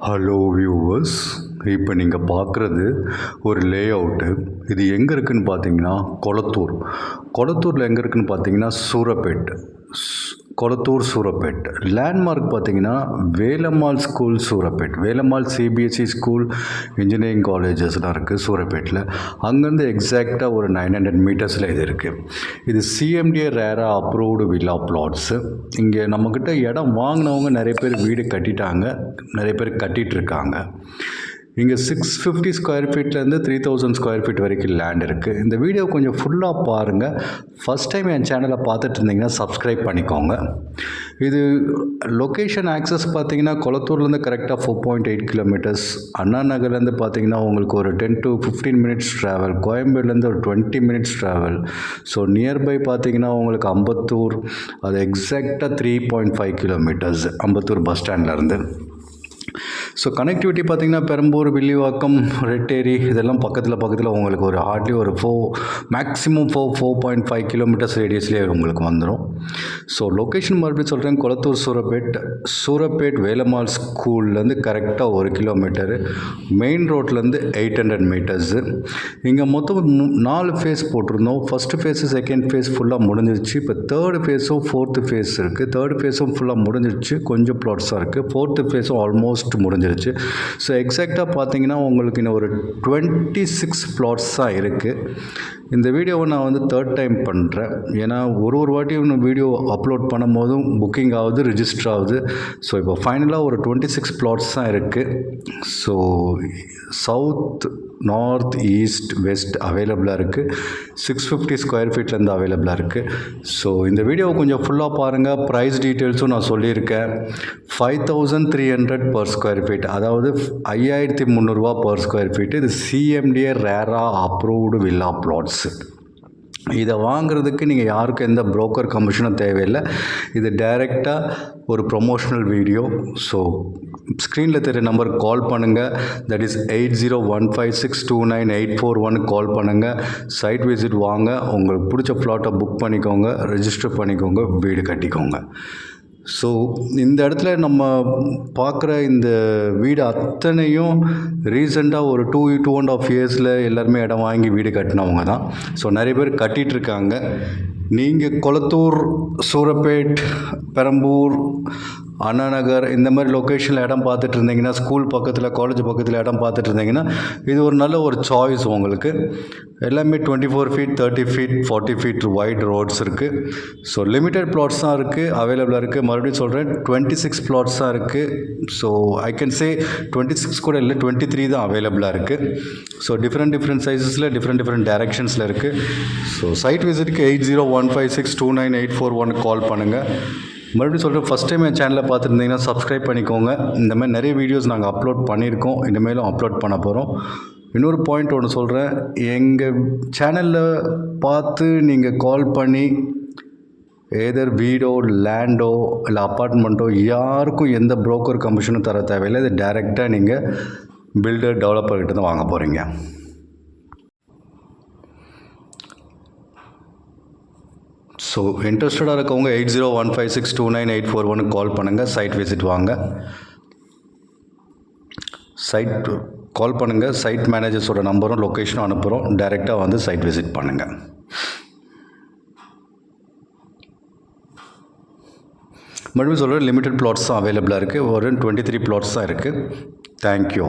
Hello viewers, இப்போ நீங்கள் பார்க்குறது ஒரு லே அவுட்டு. இது எங்கே இருக்குதுன்னு பார்த்தீங்கன்னா கொளத்தூரில் எங்கே இருக்குதுன்னு பார்த்தீங்கன்னா கொளத்தூர் சூரப்பேட். லேண்ட்மார்க் பார்த்தீங்கன்னா Velammal school Surapet, Velammal CBSE school engineering காலேஜஸ்லாம் இருக்குது சூரப்பேட்டில். அங்கேருந்து எக்ஸாக்டாக ஒரு 900 மீட்டர்ஸில் இது இருக்குது. இது CMDA RERA approved villa plots. இங்கே நம்மக்கிட்ட இடம் வாங்கினவங்க நிறைய பேர் வீடு கட்டிட்டாங்க, நிறைய பேர் கட்டிகிட்ருக்காங்க. இங்கே 650 ஸ்கொயர் ஃபீட்லேருந்து 3000 ஸ்கொயர் ஃபீட் வரைக்கும் லேண்ட் இருக்குது. இந்த வீடியோ கொஞ்சம் ஃபுல்லாக பாருங்கள். ஃபஸ்ட் டைம் என் சேனலை பார்த்துட்டு இருந்தீங்கன்னா சப்ஸ்கிரைப் பண்ணிக்கோங்க. இது லொக்கேஷன் ஆக்சஸ் பார்த்தீங்கன்னா கொளத்தூர்லேருந்து கரெக்டாக 4.8 கிலோமீட்டர்ஸ், அண்ணா நகர்லேருந்து பார்த்தீங்கன்னா உங்களுக்கு ஒரு 10 to 15 மினிட்ஸ் ட்ராவல், கோயம்பேடுலேருந்து ஒரு 20 மினிட்ஸ் ட்ராவல். ஸோ நியர்பை பார்த்தீங்கன்னா உங்களுக்கு அம்பத்தூர், அது எக்ஸாக்டாக 3.5 கிலோமீட்டர்ஸ் அம்பத்தூர் பஸ் ஸ்டாண்ட்லேருந்து. ஸோ கனெக்டிவிட்டி பார்த்திங்கன்னா பெரம்பூர், வில்லிவாக்கம், ரெட்டேரி இதெல்லாம் பக்கத்தில் உங்களுக்கு ஒரு ஹார்ட்லி ஒரு மேக்ஸிமம் 4.5 கிலோமீட்டர்ஸ் ரேடியஸ்லேயே உங்களுக்கு வந்துடும். ஸோ லொக்கேஷன் மறுபடியும் சொல்கிறேன், கொளத்தூர் சூரப்பேட் வேலம்மாள் ஸ்கூல்லேருந்து கரெக்டாக 1 கிலோமீட்டரு, மெயின் ரோட்லேருந்து 800 மீட்டர்ஸு. இங்கே மொத்தம் 4 ஃபேஸ் போட்டிருந்தோம். ஃபஸ்ட்டு ஃபேஸு, செகண்ட் ஃபேஸ் ஃபுல்லாக முடிஞ்சிருச்சு. இப்போ தேர்டு ஃபேஸும் 4th ஃபேஸ் இருக்குது. தேர்டு ஃபேஸும் ஃபுல்லாக முடிஞ்சிருச்சு, கொஞ்சம் ப்ளாட்ஸாக இருக்குது. 4th ஃபேஸும் ஆல்மோஸ்ட் முடிஞ்சிருச்சு. ஸோ எக்ஸாக்டாக பார்த்தீங்கன்னா உங்களுக்கு இன்னும் ஒரு 26 பிளாட்ஸ் தான் இருக்குது. இந்த வீடியோவை நான் வந்து 3rd டைம் பண்ணுறேன். ஏன்னா ஒரு வாட்டியும் இன்னும் வீடியோ அப்லோட் பண்ணும் போதும் புக்கிங் ஆகுது, ரிஜிஸ்டர் ஆகுது. ஸோ இப்போ ஃபைனலாக ஒரு 26 பிளாட்ஸ் தான் இருக்குது. So south, north, east, west அவைலபிளாக இருக்குது. 650 ஸ்கொயர் ஃபீட்லேருந்து அவைலபிளாக இருக்குது. ஸோ இந்த வீடியோவை கொஞ்சம் ஃபுல்லாக பாருங்கள். ப்ரைஸ் டீட்டெயில்ஸும் நான் சொல்லியிருக்கேன். 5300 பர் ஸ்கொயர் ஃபீட், அதாவது 5300 பர் ஸ்கொயர் ஃபீட். இது CMDA RERA approved villa plots. இதை வாங்குறதுக்கு நீங்கள் யாருக்கும் எந்த புரோக்கர் கமிஷனும் தேவையில்லை. இது டைரெக்டாக ஒரு ப்ரொமோஷனல் வீடியோ. ஸோ ஸ்க்ரீனில் தெரிய நம்பருக்கு கால் பண்ணுங்கள். தட் இஸ் 8015629841 கால் பண்ணுங்கள். சைட் விசிட் வாங்க, உங்களுக்கு பிடிச்ச ப்ளாட்டை புக் பண்ணிக்கோங்க, ரெஜிஸ்டர் பண்ணிக்கோங்க, வீடு கட்டிக்கோங்க. ஸோ இந்த இடத்துல நம்ம பார்க்குற இந்த வீடு அத்தனையும் ரீசெண்டாக ஒரு 2.5 இயர்ஸில் எல்லாருமே இடம் வாங்கி வீடு கட்டினவங்க தான். ஸோ நிறைய பேர் கட்டிகிட்ருக்காங்க. நீங்கள் கொளத்தூர், சூரப்பேட், பெரம்பூர், அண்ணா நகர் இந்த மாதிரி லொக்கேஷனில் இடம் பார்த்துட்டு இருந்தீங்கன்னா, ஸ்கூல் பக்கத்தில், காலேஜ் பக்கத்தில் இடம் பார்த்துட்டு இருந்தீங்கன்னா இது ஒரு நல்ல ஒரு சாய்ஸ் உங்களுக்கு. எல்லாமே 24 feet, 30 feet, 40 feet wide roads இருக்குது. ஸோ லிமிட்டட் பிளாட்ஸ் தான் இருக்குது, அவைலபிளாக இருக்குது. மறுபடியும் சொல்கிறேன், 26 பிளாட்ஸ் தான் இருக்குது. ஸோ ஐ கேன் சே 26 கூட இல்லை, 23 தான் அவைலபிளாக இருக்குது. ஸோ டிஃப்ரெண்ட் சைஸஸில் டிஃப்ரெண்ட் டைரக்ஷன்ஸில் இருக்குது. ஸோ சைட் விசிட்டுக்கு 8015629841 கால் பண்ணுங்கள். மறுபடியும் சொல்கிறேன், ஃபஸ்ட் டைம் என் சேனலை பார்த்துருந்தீங்கன்னா சப்ஸ்கிரைப் பண்ணிக்கோங்க. இந்த மாதிரி நிறைய வீடியோஸ் நாங்கள் அப்லோட் பண்ணியிருக்கோம், இனிமேலும் அப்லோட் பண்ண போகிறோம். இன்னொரு பாயிண்ட் ஒன்று சொல்கிறேன், எங்கள் சேனலில் பார்த்து நீங்கள் கால் பண்ணி ஏதர் வீடோ, லேண்டோ இல்லை அப்பார்ட்மெண்ட்டோ யாருக்கும் எந்த புரோக்கர் கமிஷனும் தர தேவையில்லை. இது டைரெக்டாக நீங்கள் பில்டர், டெவலப்பர்கிட்ட தான் வாங்க போகிறீங்க. ஸோ இன்ட்ரெஸ்டடாக இருக்கவங்க 8015629841 கால் பண்ணுங்கள். சைட் விசிட் வாங்க, சைட் கால் பண்ணுங்கள். சைட் மேனேஜர்ஸோட நம்பரும் லொக்கேஷனும் அனுப்புகிறோம். டைரெக்டாக வந்து சைட் விசிட் பண்ணுங்கள். மறுபடியும் சொல்கிறேன், லிமிட்டட் பிளாட்ஸ் தான் அவைலபிளாக இருக்குது. ஒரு 23 பிளாட்ஸ் தான் இருக்குது. தேங்க்யூ.